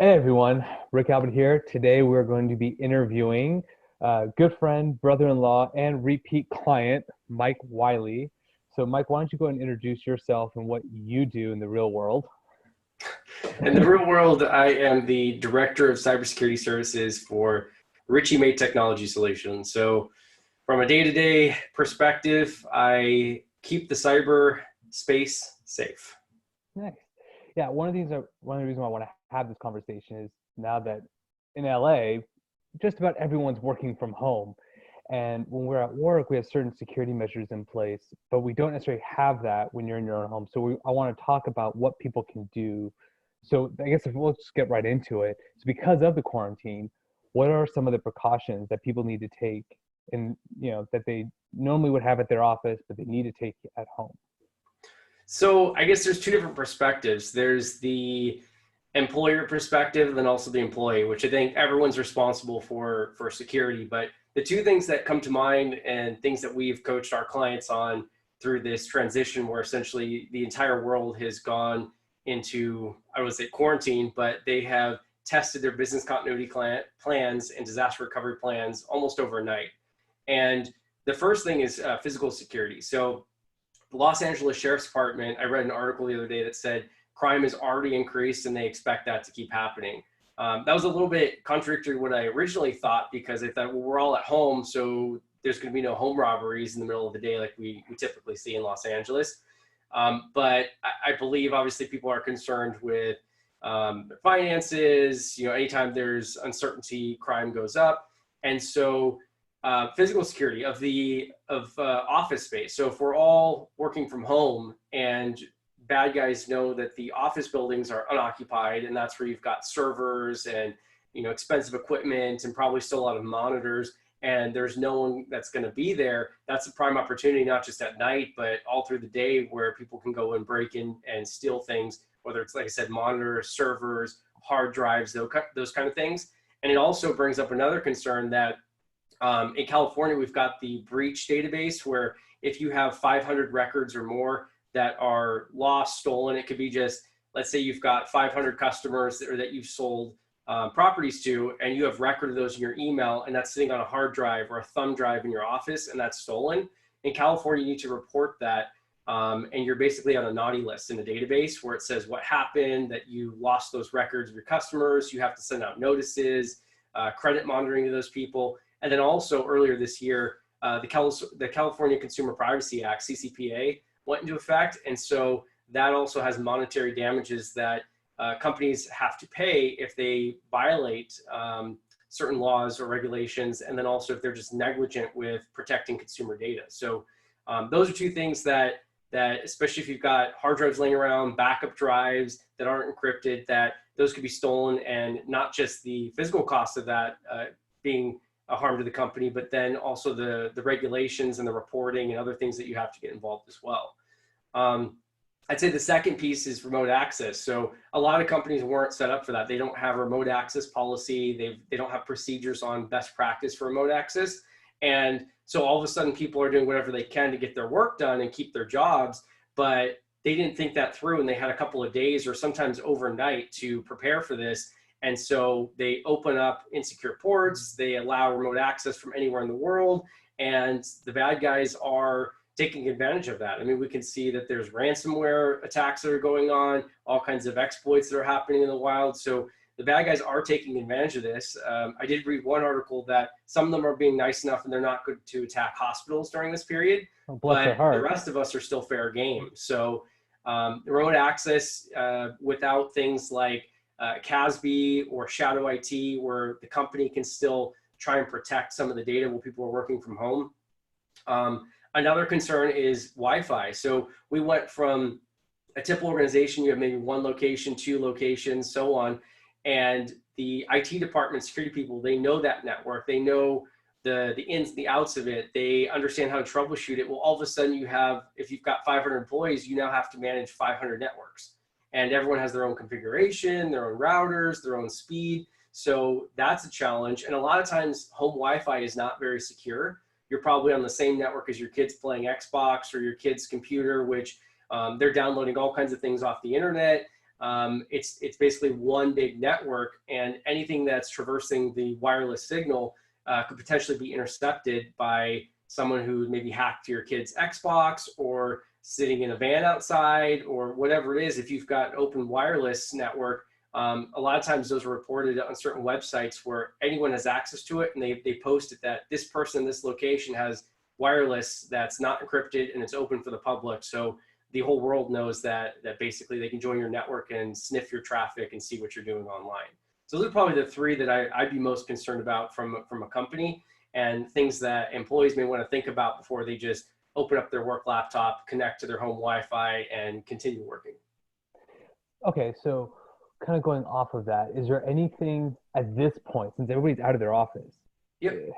Hey everyone, Rick Albert here. Today we're going to be interviewing good friend, brother-in-law, and repeat client, Mike Wylie. So Mike, why don't you go and introduce yourself and what you do in the real world? In the real world, I am the director of cybersecurity services for Richie Made Technology Solutions. So, from a day-to-day perspective, I keep the cyber space safe. Nice. Yeah, one of the reasons why I want to have this conversation is now that in LA, just about everyone's working from home. And when we're at work, we have certain security measures in place, but we don't necessarily have that when you're in your own home. So I want to talk about what people can do. So I guess if we'll just get right into it. So because of the quarantine, what are some of the precautions that people need to take and that they normally would have at their office, but they need to take at home? So, I guess there's two different perspectives. There's the employer perspective and then also the employee, which I think everyone's responsible for security. But the two things that come to mind and things that we've coached our clients on through this transition where essentially the entire world has gone into, I would say quarantine, but they have tested their business continuity plans and disaster recovery plans almost overnight. And the first thing is physical security. So the Los Angeles Sheriff's Department, I read an article the other day that said crime has already increased and they expect that to keep happening. That was a little bit contradictory to what I originally thought, because I thought, well, we're all at home, so there's going to be no home robberies in the middle of the day like we typically see in Los Angeles. But I believe obviously people are concerned with their finances. Anytime there's uncertainty, crime goes up. And so physical security of office space. So if we're all working from home and bad guys know that the office buildings are unoccupied, and that's where you've got servers and expensive equipment and probably still a lot of monitors, and there's no one that's going to be there, that's a prime opportunity, not just at night but all through the day, where people can go and break in and steal things, whether it's, like I said, monitors, servers, hard drives, those kind of things. And it also brings up another concern that in California, we've got the breach database, where if you have 500 records or more that are lost, stolen, it could be just, let's say you've got 500 customers that you've sold properties to, and you have record of those in your email, and that's sitting on a hard drive or a thumb drive in your office, and that's stolen. In California, you need to report that, and you're basically on a naughty list in the database where it says what happened, that you lost those records of your customers. You have to send out notices, credit monitoring to those people. And then also earlier this year, the California Consumer Privacy Act, CCPA, went into effect. And so that also has monetary damages that companies have to pay if they violate certain laws or regulations, and then also if they're just negligent with protecting consumer data. So those are two things that especially if you've got hard drives laying around, backup drives that aren't encrypted, that those could be stolen, and not just the physical cost of that being a harm to the company, but then also the regulations and the reporting and other things that you have to get involved as well. I'd say the second piece is remote access. So a lot of companies weren't set up for that. They don't have a remote access policy. They don't have procedures on best practice for remote access. And so all of a sudden people are doing whatever they can to get their work done and keep their jobs, but they didn't think that through, and they had a couple of days or sometimes overnight to prepare for this. And so they open up insecure ports, they allow remote access from anywhere in the world, and the bad guys are taking advantage of that. I mean, we can see that there's ransomware attacks that are going on, all kinds of exploits that are happening in the wild. So the bad guys are taking advantage of this. I did read one article that some of them are being nice enough and they're not good to attack hospitals during this period, Oh, bless their but the heart. rest of us are still fair game. So remote access without things like CASB or Shadow IT, where the company can still try and protect some of the data while people are working from home. Another concern is Wi-Fi. So we went from a typical organization, you have maybe one location, two locations, so on. And the IT department, security people, they know that network. They know the ins, the outs of it. They understand how to troubleshoot it. Well, all of a sudden you have, if you've got 500 employees, you now have to manage 500 networks. And everyone has their own configuration, their own routers, their own speed. So that's a challenge. And a lot of times home Wi-Fi is not very secure. You're probably on the same network as your kids playing Xbox or your kid's computer, which they're downloading all kinds of things off the internet. It's basically one big network, and anything that's traversing the wireless signal could potentially be intercepted by someone who maybe hacked your kid's Xbox or sitting in a van outside or whatever it is. If you've got an open wireless network, a lot of times those are reported on certain websites where anyone has access to it, and they post it that this person in this location has wireless that's not encrypted and it's open for the public. So the whole world knows that basically they can join your network and sniff your traffic and see what you're doing online. So those are probably the three that I'd be most concerned about from a company, and things that employees may want to think about before they just open up their work laptop, connect to their home Wi-Fi, and continue working. Okay, so kind of going off of that, is there anything at this point, since everybody's out of their office, Yep.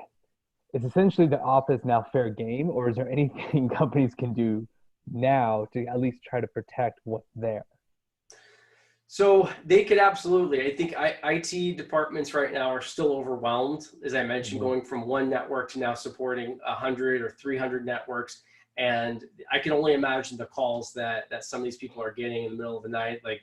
is essentially the office now fair game, or is there anything companies can do now to at least try to protect what's there? So they could absolutely. I think IT departments right now are still overwhelmed, as I mentioned, Mhm. going from one network to now supporting 100 or 300 networks. And I can only imagine the calls that some of these people are getting in the middle of the night, like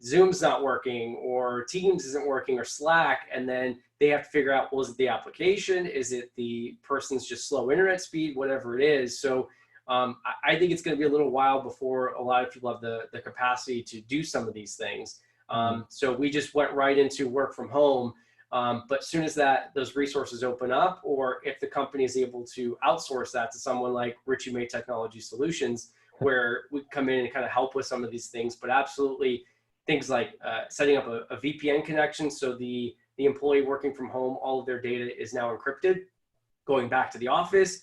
Zoom's not working or Teams isn't working or Slack. And then they have to figure out, well, is it the application? Is it the person's just slow internet speed, whatever it is? So I think it's going to be a little while before a lot of people have the capacity to do some of these things. Mm. So we just went right into work from home. But as soon as those resources open up, or if the company is able to outsource that to someone like Richie May Technology Solutions, where we come in and kind of help with some of these things, but absolutely things like setting up a VPN connection. So the employee working from home, all of their data is now encrypted, going back to the office.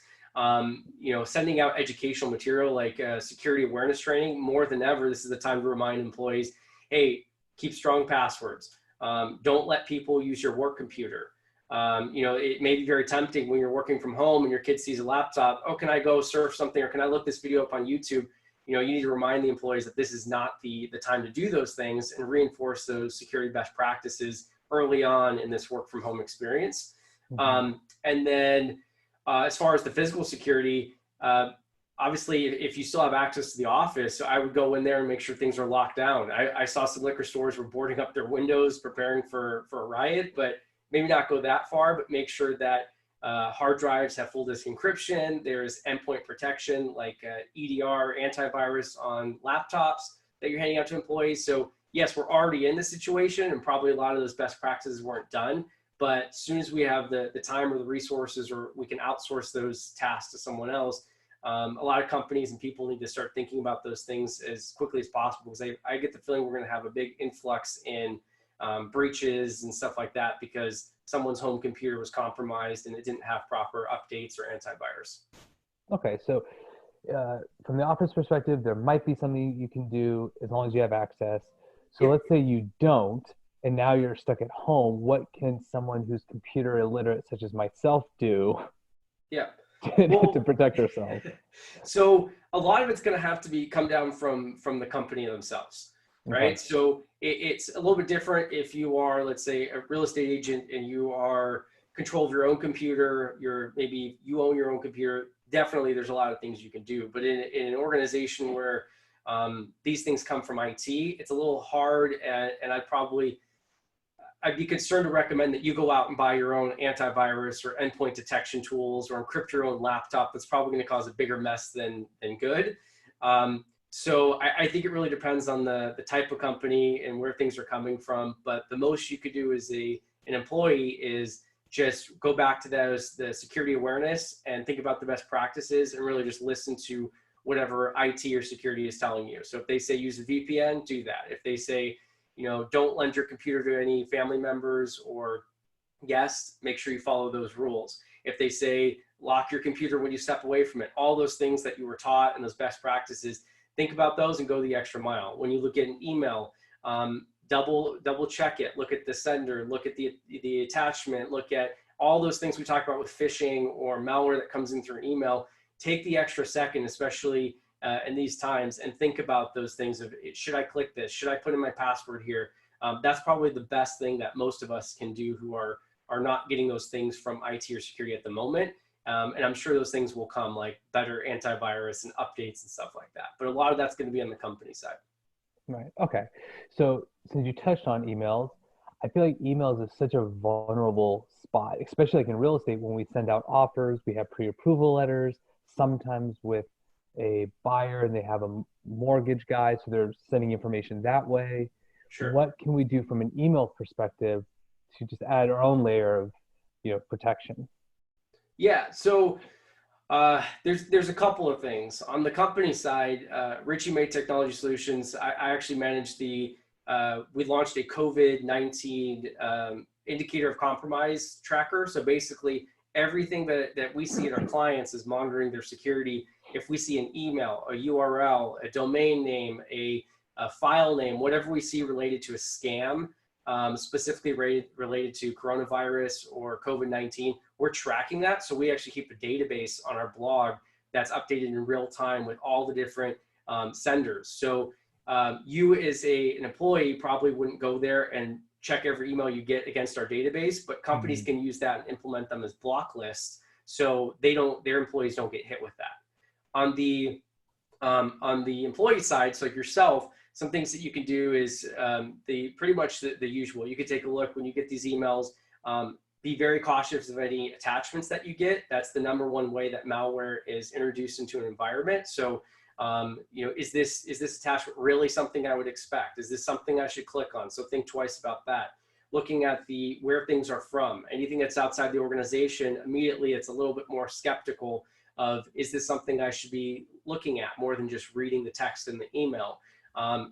Sending out educational material like security awareness training. More than ever, this is the time to remind employees, hey, keep strong passwords. Don't let people use your work computer. It may be very tempting when you're working from home and your kid sees a laptop. Oh, can I go surf something, or can I look this video up on YouTube? You need to remind the employees that this is not the time to do those things, and reinforce those security best practices early on in this work from home experience. Mhm. And then as far as the physical security, obviously, if you still have access to the office, I would go in there and make sure things are locked down. I saw some liquor stores were boarding up their windows, preparing for a riot, but maybe not go that far, but make sure that hard drives have full disk encryption. There's endpoint protection like EDR, antivirus on laptops that you're handing out to employees. So yes, we're already in this situation, and probably a lot of those best practices weren't done. But as soon as we have the time or the resources, or we can outsource those tasks to someone else, a lot of companies and people need to start thinking about those things as quickly as possible, because I get the feeling we're going to have a big influx in breaches and stuff like that, because someone's home computer was compromised and it didn't have proper updates or antivirus. Okay, so from the office perspective, there might be something you can do as long as you have access. So Yeah, let's say you don't, and now you're stuck at home. What can someone who's computer illiterate, such as myself, do yeah. to Well, protect ourselves? so a lot of it's going to have to come down from the company themselves, Okay. right? So it's a little bit different if you are, let's say, a real estate agent and you are control of your own computer. Maybe you own your own computer. Definitely, there's a lot of things you can do. But in an organization where these things come from IT, it's a little hard, and I'd be concerned to recommend that you go out and buy your own antivirus or endpoint detection tools, or encrypt your own laptop. That's probably going to cause a bigger mess than good. So I think it really depends on the type of company and where things are coming from. But the most you could do as an employee is just go back to the security awareness and think about the best practices, and really just listen to whatever IT or security is telling you. So if they say use a VPN, do that. If they say, don't lend your computer to any family members or guests, make sure you follow those rules. If they say lock your computer when you step away from it, all those things that you were taught and those best practices, think about those and go the extra mile. When you look at an email, double check it. Look at the sender, look at the attachment, look at all those things we talked about with phishing or malware that comes in through an email. Take the extra second, especially in these times, and think about those things of, should I click this? Should I put in my password here? That's probably the best thing that most of us can do who are not getting those things from IT or security at the moment. And I'm sure those things will come, like better antivirus and updates and stuff like that. But a lot of that's going to be on the company side. Right. Okay. So since you touched on emails, I feel like emails is such a vulnerable spot, especially like in real estate when we send out offers, we have pre-approval letters, sometimes with a buyer and they have a mortgage guy, so they're sending information that way. Sure. What can we do from an email perspective to just add our own layer of, protection? Yeah. So there's a couple of things on the company side. Richie May Technology Solutions. I actually managed the. We launched a COVID-19 indicator of compromise tracker. So basically, everything that we see in our clients is monitoring their security. If we see an email, a URL, a domain name, a file name, whatever we see related to a scam, specifically related to coronavirus or COVID-19, we're tracking that. So we actually keep a database on our blog that's updated in real time with all the different senders. So you as an employee probably wouldn't go there and check every email you get against our database, but companies Mhm. can use that and implement them as block lists so their employees don't get hit with that. On the employee side, so like yourself, some things that you can do is the pretty much the usual. You could take a look when you get these emails. Be very cautious of any attachments that you get. That's the number one way that malware is introduced into an environment. So, is this attachment really something I would expect? Is this something I should click on? So think twice about that. Looking at the where things are from, anything that's outside the organization, immediately it's a little bit more skeptical of, is this something I should be looking at more than just reading the text in the email?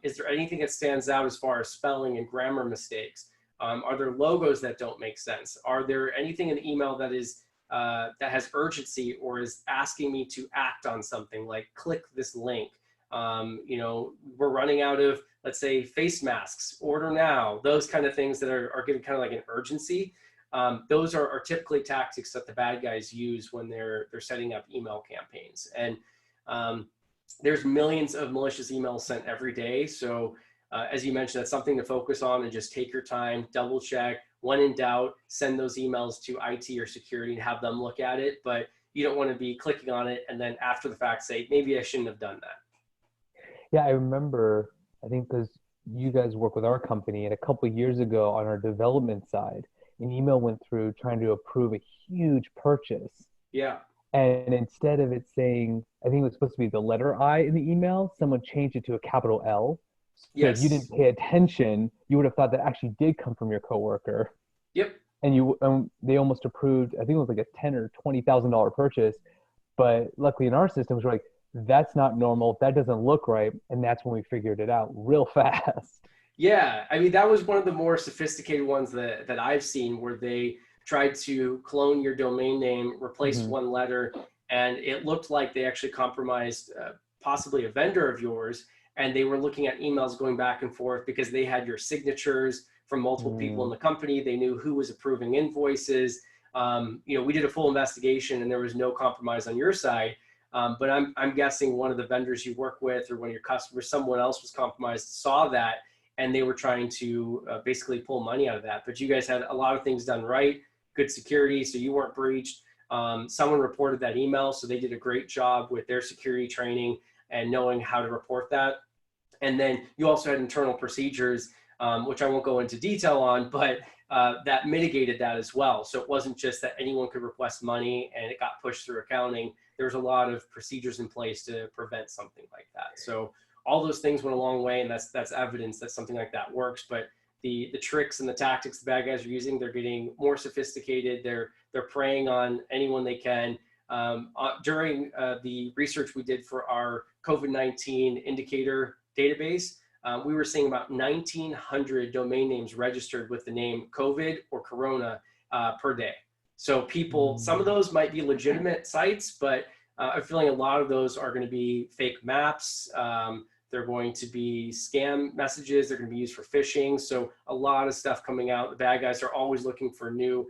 Is there anything that stands out as far as spelling and grammar mistakes? Are there logos that don't make sense? Are there anything in the email that is that has urgency or is asking me to act on something, like click this link? We're running out of, let's say, face masks, order now, those kind of things that are giving kind of like an urgency. Those are typically tactics that the bad guys use when they're setting up email campaigns. And there's millions of malicious emails sent every day. So as you mentioned, that's something to focus on and just take your time, double check. When in doubt, send those emails to IT or security and have them look at it. But you don't want to be clicking on it and then after the fact say, maybe I shouldn't have done that. Yeah, I remember, I think because you guys work with our company, and a couple of years ago on our development side, an email went through trying to approve a huge purchase. Yeah. And instead of it saying, I think it was supposed to be the letter I in the email, someone changed it to a capital L. So if you didn't Yes. pay attention, you would have thought that actually did come from your coworker. Yep. And they almost approved, I think it was like a $10,000 or $20,000 purchase. But luckily in our systems, we're like, that's not normal. That doesn't look right. And that's when we figured it out real fast. Yeah, I mean that was one of the more sophisticated ones that I've seen, where they tried to clone your domain name, replace Hmm. one letter, and it looked like they actually compromised possibly a vendor of yours, and they were looking at emails going back and forth because they had your signatures from multiple people in Mm. the company. They knew who was approving invoices. We did a full investigation, and there was no compromise on your side. But I'm guessing one of the vendors you work with or one of your customers, someone else was compromised, saw that and they were trying to basically pull money out of that. But you guys had a lot of things done right, good security, so you weren't breached. Someone reported that email, so they did a great job with their security training and knowing how to report that. And then you also had internal procedures, which I won't go into detail on, but that mitigated that as well. So it wasn't just that anyone could request money and it got pushed through accounting. There's a lot of procedures in place to prevent something like that. So all those things went a long way, and that's evidence that something like that works. But the tricks and the tactics the bad guys are using, they're getting more sophisticated. They're preying on anyone they can. During the research we did for our COVID-19 indicator database, we were seeing about 1,900 domain names registered with the name COVID or Corona per day. So people, some of Mm. those might be legitimate sites, but I'm feeling a lot of those are going to be fake maps. They're going to be scam messages. They're going to be used for phishing. So a lot of stuff coming out. The bad guys are always looking for new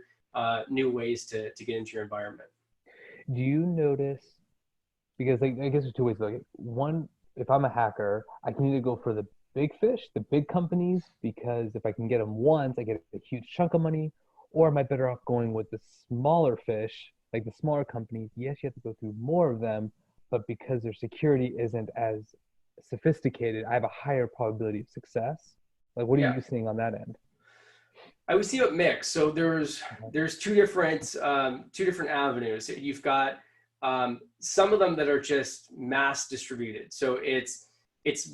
ways to get into your environment. Do you notice, because like, I guess there's two ways. Like one, if I'm a hacker, I can either go for the big fish, the big companies, because if I can get them once, I get a huge chunk of money. Or am I better off going with the smaller fish, like the smaller companies? Yes, you have to go through more of them, but because their security isn't as sophisticated, I have a higher probability of success? Like, what are Yeah. you seeing on that end? I would see it mixed. So there's two different avenues. You've got some of them that are just mass distributed. So it's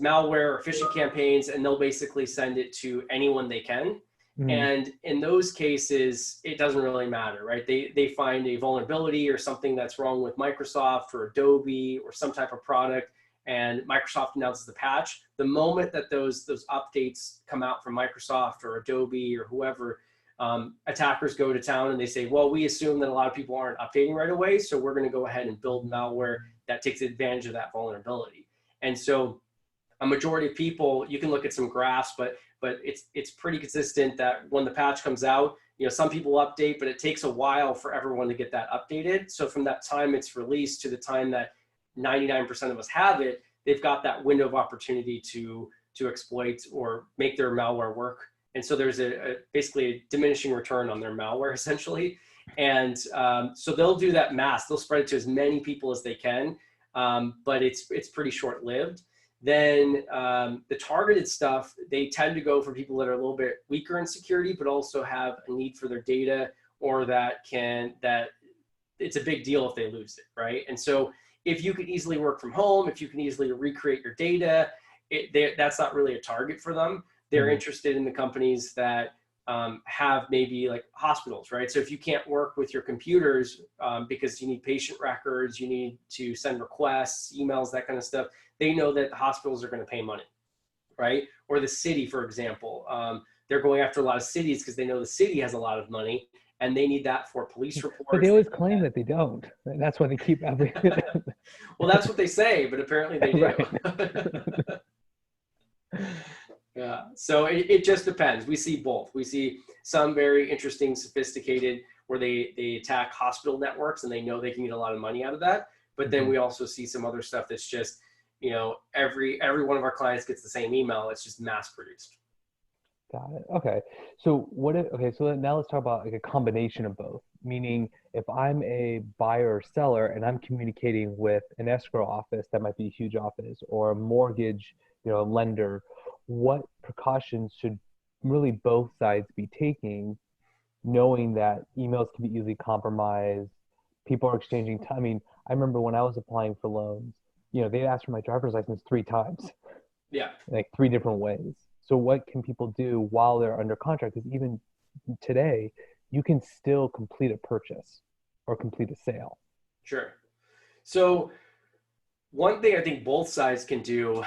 malware or phishing campaigns, and they'll basically send it to anyone they can. Mhm. And in those cases, it doesn't really matter, right? They find a vulnerability or something that's wrong with Microsoft or Adobe or some type of product, and Microsoft announces the patch. The moment that those updates come out from Microsoft or Adobe or whoever, attackers go to town and they say, well, we assume that a lot of people aren't updating right away, so we're going to go ahead and build malware that takes advantage of that vulnerability. And so a majority of people, you can look at some graphs, but it's pretty consistent that when the patch comes out, some people update, but it takes a while for everyone to get that updated. So from that time it's released to the time that 99% of us have it, they've got that window of opportunity to exploit or make their malware work. And so there's basically a diminishing return on their malware essentially. And so they'll do that mass. They'll spread it to as many people as they can, but it's pretty short-lived. Then the targeted stuff, they tend to go for people that are a little bit weaker in security, but also have a need for their data, or that it's a big deal if they lose it, right? And so if you can easily work from home, if you can easily recreate your data, that's not really a target for them. They're interested in the companies that have maybe like hospitals, right? So if you can't work with your computers because you need patient records, you need to send requests, emails, that kind of stuff, they know that the hospitals are going to pay money, right? Or the city, for example, they're going after a lot of cities because they know the city has a lot of money and they need that for police reports. But they always claim that they don't. That's why they keep everything. Well, that's what they say, but apparently they do. Yeah. So it just depends. We see both. We see some very interesting, sophisticated, where they attack hospital networks and they know they can get a lot of money out of that. But then we also see some other stuff that's just, every one of our clients gets the same email. It's just mass produced. Got it. Okay. So so now let's talk about like a combination of both. Meaning if I'm a buyer or seller and I'm communicating with an escrow office, that might be a huge office, or a mortgage, lender, what precautions should really both sides be taking, knowing that emails can be easily compromised, people are exchanging time. I mean, I remember when I was applying for loans, they asked for my driver's license 3 times. Yeah. Like 3 different ways. So what can people do while they're under contract? Because even today, you can still complete a purchase or complete a sale. Sure. So one thing I think both sides can do,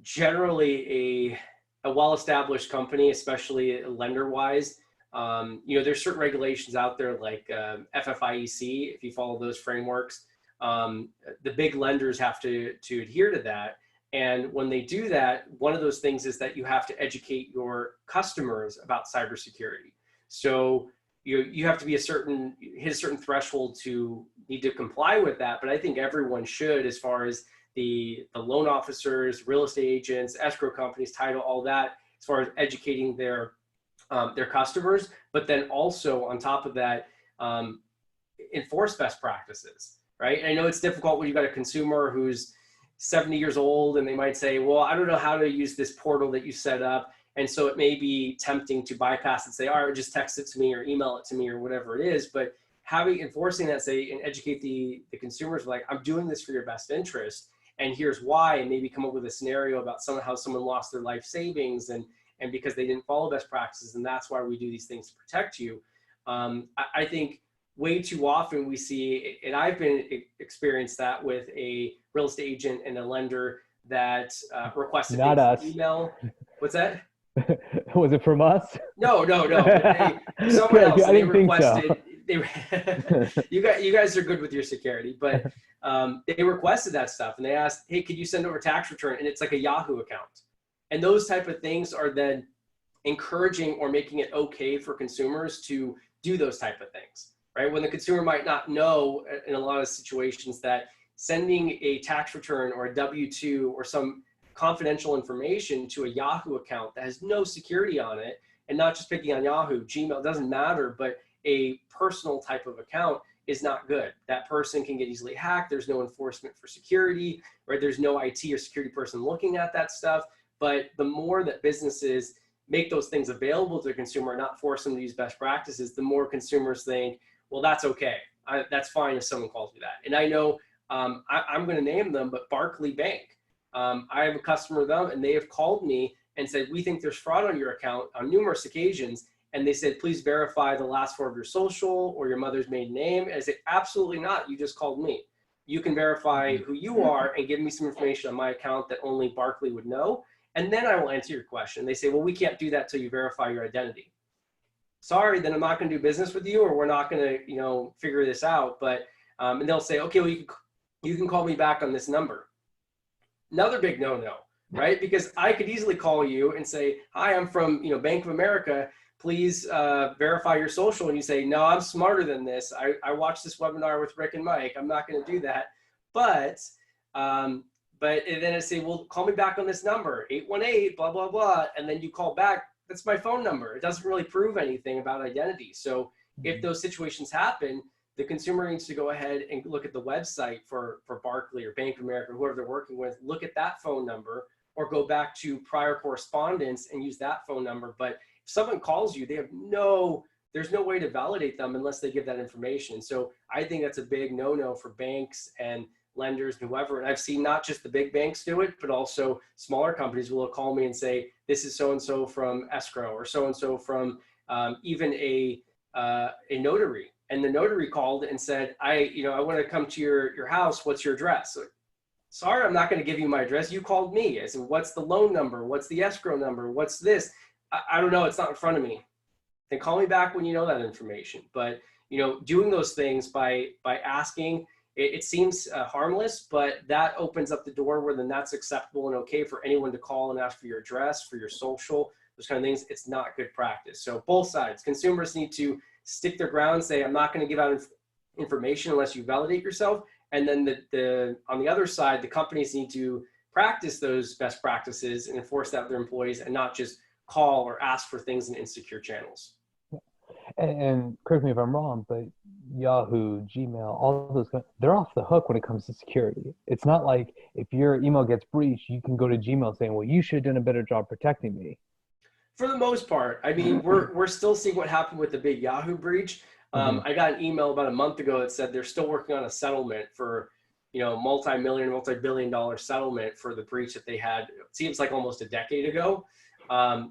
generally a well-established company, especially lender-wise, there's certain regulations out there like FFIEC. If you follow those frameworks, the big lenders have to adhere to that. And when they do that, one of those things is that you have to educate your customers about cybersecurity. So you have to be hit a certain threshold to need to comply with that. But I think everyone should, as far as the loan officers, real estate agents, escrow companies, title, all that, as far as educating their customers. But then also on top of that, enforce best practices, right? I know it's difficult when you've got a consumer who's 70 years old and they might say, well, I don't know how to use this portal that you set up. And so it may be tempting to bypass and say, all right, just text it to me or email it to me or whatever it is. But enforcing that, say, and educate the consumers, like, I'm doing this for your best interest, and here's why, and maybe come up with a scenario about how someone lost their life savings and because they didn't follow best practices, and that's why we do these things to protect you. I think way too often we see, and I've experienced that with a real estate agent and a lender that requested Not us. email. What's that? Was it from us? No. Someone else. I didn't think so. You guys are good with your security, but they requested that stuff and they asked, hey, could you send over a tax return? And it's like a Yahoo account. And those type of things are then encouraging or making it okay for consumers to do those type of things, right? When the consumer might not know in a lot of situations that sending a tax return or a W-2 or some confidential information to a Yahoo account that has no security on it, and not just picking on Yahoo, Gmail, doesn't matter, but a personal type of account is not good. That person can get easily hacked. There's no enforcement for security, right? There's no IT or security person looking at that stuff. But the more that businesses make those things available to the consumer, not force them to use best practices, the more consumers think, well, that's okay. That's fine if someone calls me that. And I know I'm going to name them, but Barclay Bank. I have a customer of them, and they have called me and said, we think there's fraud on your account on numerous occasions. And they said, please verify the last four of your social or your mother's maiden name. And I said, absolutely not. You just called me. You can verify who you are and give me some information on my account that only Barclay would know. And then I will answer your question. They say, well, we can't do that till you verify your identity. Sorry, then I'm not going to do business with you, or we're not going to, figure this out. But, and they'll say, okay, well, you can call me back on this number. Another big no-no, right? Because I could easily call you and say, hi, I'm from, Bank of America. Please verify your social. And you say, no, I'm smarter than this. I watched this webinar with Rick and Mike. I'm not going to do that. But then I say, well, call me back on this number, 818, blah, blah, blah. And then you call back. That's my phone number. It doesn't really prove anything about identity. So if those situations happen, the consumer needs to go ahead and look at the website for Barclay or Bank of America, whoever they're working with, look at that phone number, or go back to prior correspondence and use that phone number. But if someone calls you, there's no way to validate them unless they give that information. So I think that's a big no-no for banks and lenders and whoever. And I've seen not just the big banks do it, but also smaller companies will call me and say, this is so-and-so from escrow, or so-and-so from even a notary. And the notary called and said, I want to come to your house. What's your address? So, sorry, I'm not going to give you my address. You called me. I said, what's the loan number? What's the escrow number? What's this? I don't know. It's not in front of me. Then call me back when you know that information. But, doing those things by asking, it seems harmless, but that opens up the door where then that's acceptable and okay for anyone to call and ask for your address, for your social, those kind of things. It's not good practice. So both sides, consumers need to stick their ground, say, I'm not going to give out information unless you validate yourself. And then on the other side, the companies need to practice those best practices and enforce that with their employees, and not just call or ask for things in insecure channels. And correct me if I'm wrong, but Yahoo, Gmail, all of those, they're off the hook when it comes to security. It's not like if your email gets breached, you can go to Gmail saying, well, you should have done a better job protecting me. For the most part. I mean, we're still seeing what happened with the big Yahoo breach. I got an email about a month ago that said they're still working on a settlement for, multi-billion dollar settlement for the breach that they had. It seems like almost a decade ago.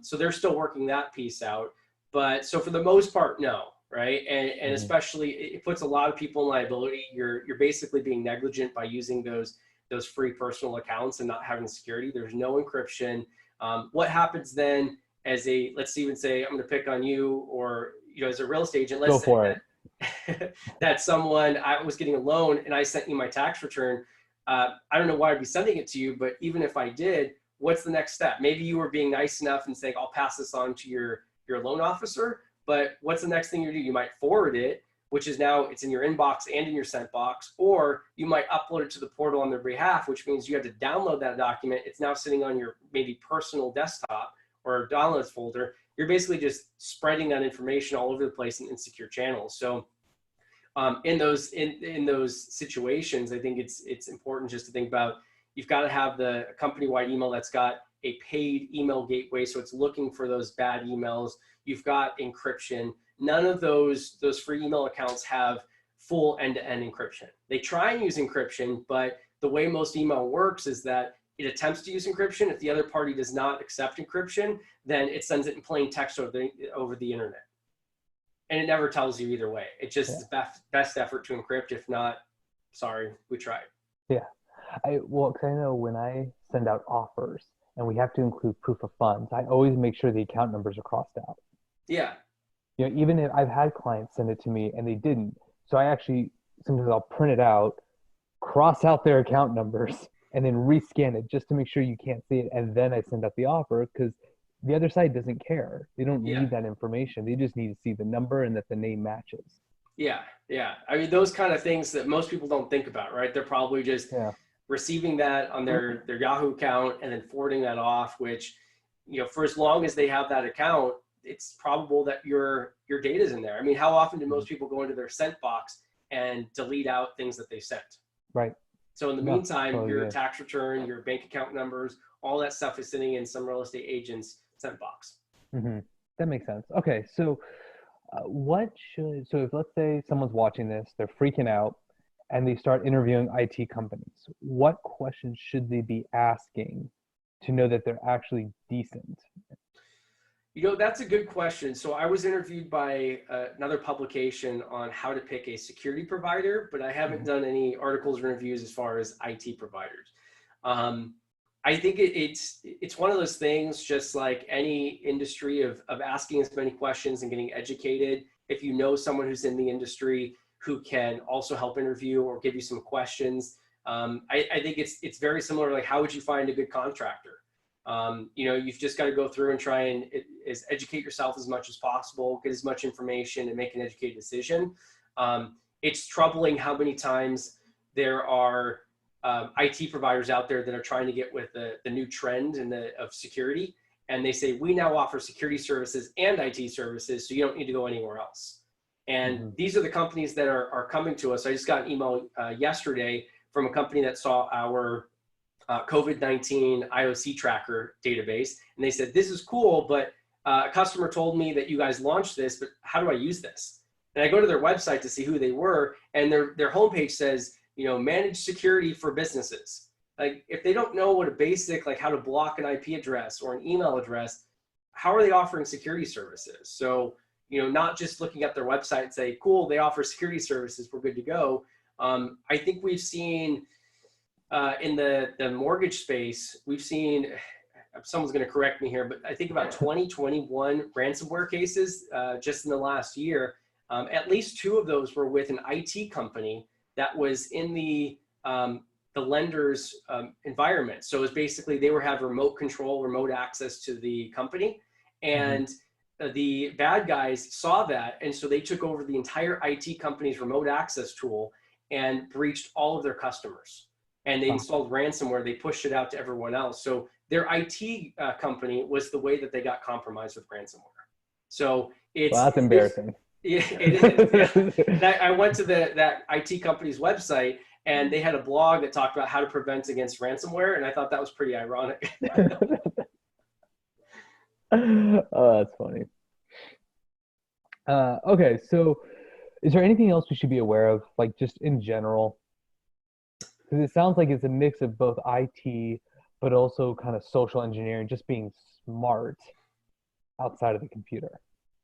So they're still working that piece out. But so for the most part, no, right? And especially it puts a lot of people in liability. You're basically being negligent by using those free personal accounts and not having security. There's no encryption. What happens then let's even say, I'm going to pick on you, or, as a real estate agent, let's say that someone, I was getting a loan and I sent you my tax return. I don't know why I'd be sending it to you, but even if I did, what's the next step? Maybe you were being nice enough and saying, I'll pass this on to your loan officer, but what's the next thing you do? You might forward it, which is now it's in your inbox and in your sent box, or you might upload it to the portal on their behalf, which means you have to download that document. It's now sitting on your maybe personal desktop or downloads folder. You're basically just spreading that information all over the place in insecure channels. So in those situations, I think it's important just to think about, you've got to have the company-wide email that's got a paid email gateway, so it's looking for those bad emails. You've got encryption. None of those free email accounts have full end-to-end encryption. They try and use encryption, but the way most email works is that it attempts to use encryption. If the other party does not accept encryption, then it sends it in plain text over the internet. And it never tells you either way. It just is best effort to encrypt. If not, sorry, we tried. Yeah. Well, because I know when I send out offers and we have to include proof of funds, I always make sure the account numbers are crossed out. Yeah. Even if I've had clients send it to me and they didn't. So I actually, sometimes I'll print it out, cross out their account numbers, and then rescan it just to make sure you can't see it. And then I send out the offer, because the other side doesn't care. They don't need that information. They just need to see the number and that the name matches. Yeah. Yeah. I mean, those kind of things that most people don't think about, right? They're probably just receiving that on their Yahoo account and then forwarding that off, which, for as long as they have that account, it's probable that your data is in there. I mean, how often do most people go into their sent box and delete out things that they sent. Right. So in the No, meantime, totally your good. tax return, your bank account numbers, all that stuff is sitting in some real estate agent's sent box. Hmm. That makes sense. Okay, so so if let's say someone's watching this, they're freaking out, and they start interviewing IT companies, what questions should they be asking to know that they're actually decent? That's a good question. So I was interviewed by another publication on how to pick a security provider, but I haven't Mhm. done any articles or interviews as far as IT providers. Um, I think it's one of those things, just like any industry, of asking as many questions and getting educated. If you know someone who's in the industry who can also help interview or give you some questions, I think it's very similar. Like, how would you find a good contractor? You've just got to go through and try and educate yourself as much as possible, get as much information, and make an educated decision. It's troubling how many times there are IT providers out there that are trying to get with the new trend of security, and they say, we now offer security services and IT services, so you don't need to go anywhere else. And Mhm. these are the companies that are coming to us. I just got an email yesterday from a company that saw our COVID-19 IOC tracker database. And they said, this is cool, but a customer told me that you guys launched this, but how do I use this? And I go to their website to see who they were, and their homepage says, manage security for businesses. Like, if they don't know what a basic, like how to block an IP address or an email address, how are they offering security services? So, not just looking at their website and say, cool, they offer security services, we're good to go. I think we've seen in the mortgage space, we've seen, someone's going to correct me here, but I think about 2021 ransomware cases just in the last year. At least 2 of those were with an IT company that was in the lender's environment. So it was basically they were have remote control, remote access to the company, Mhm. and the bad guys saw that, and so they took over the entire IT company's remote access tool and breached all of their customers. And they Wow. installed ransomware. They pushed it out to everyone else. So their IT company was the way that they got compromised with ransomware. So Well, that's there's embarrassing. yeah, it is. Yeah. And I went to that IT company's website, and they had a blog that talked about how to prevent against ransomware, and I thought that was pretty ironic. Oh, that's funny. Okay, so is there anything else we should be aware of, like just in general? Because it sounds like it's a mix of both IT, but also kind of social engineering, just being smart outside of the computer.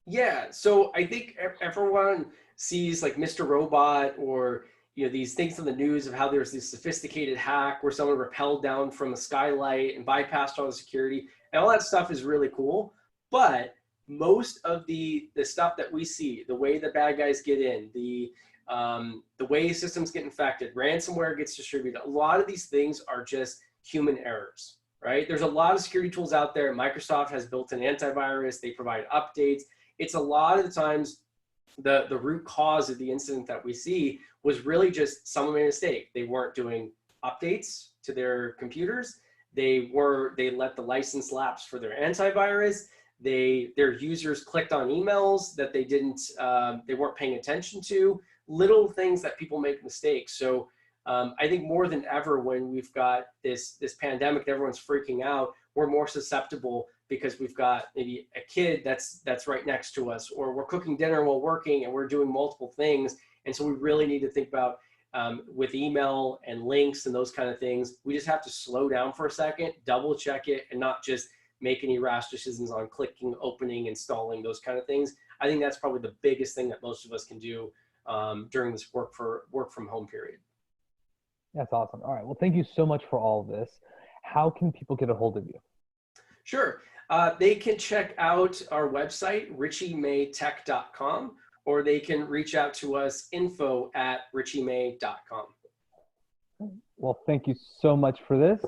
Yeah, so I think everyone sees like Mr. Robot, or these things on the news of how there's this sophisticated hack where someone rappelled down from a skylight and bypassed all the security, and all that stuff is really cool. But most of the stuff that we see, the way the bad guys get in, the way systems get infected, ransomware gets distributed, a lot of these things are just human errors. Right? There's a lot of security tools out there. Microsoft has built an antivirus. They provide updates. It's a lot of the times the root cause of the incident that we see was really just someone made a mistake. They weren't doing updates to their computers. They let the license lapse for their antivirus. Their users clicked on emails that they weren't paying attention to. Little things that people make mistakes. So I think more than ever, when we've got this pandemic and everyone's freaking out, we're more susceptible because we've got maybe a kid that's right next to us, or we're cooking dinner while working and we're doing multiple things. And so we really need to think about with email and links and those kind of things, we just have to slow down for a second, double check it, and not just make any rash decisions on clicking, opening, installing, those kind of things. I think that's probably the biggest thing that most of us can do during this work from home period. That's awesome. All right. Well, thank you so much for all of this. How can people get a hold of you? Sure. They can check out our website, richiemaytech.com, or they can reach out to us, info@richiemay.com. Well, thank you so much for this.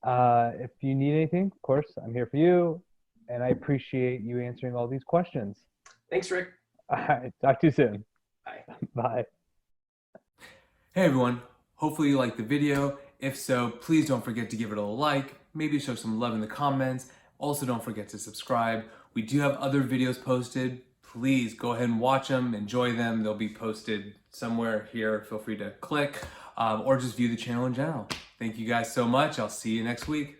If you need anything, of course, I'm here for you. And I appreciate you answering all these questions. Thanks, Rick. All right. Talk to you soon. Bye. Bye. Hey everyone, hopefully you liked the video. If so, please don't forget to give it a like, maybe show some love in the comments. Also don't forget to subscribe. We do have other videos posted. please go ahead and watch them, enjoy them. They'll be posted somewhere here. Feel free to click or just view the channel in general. Thank you guys so much. I'll see you next week.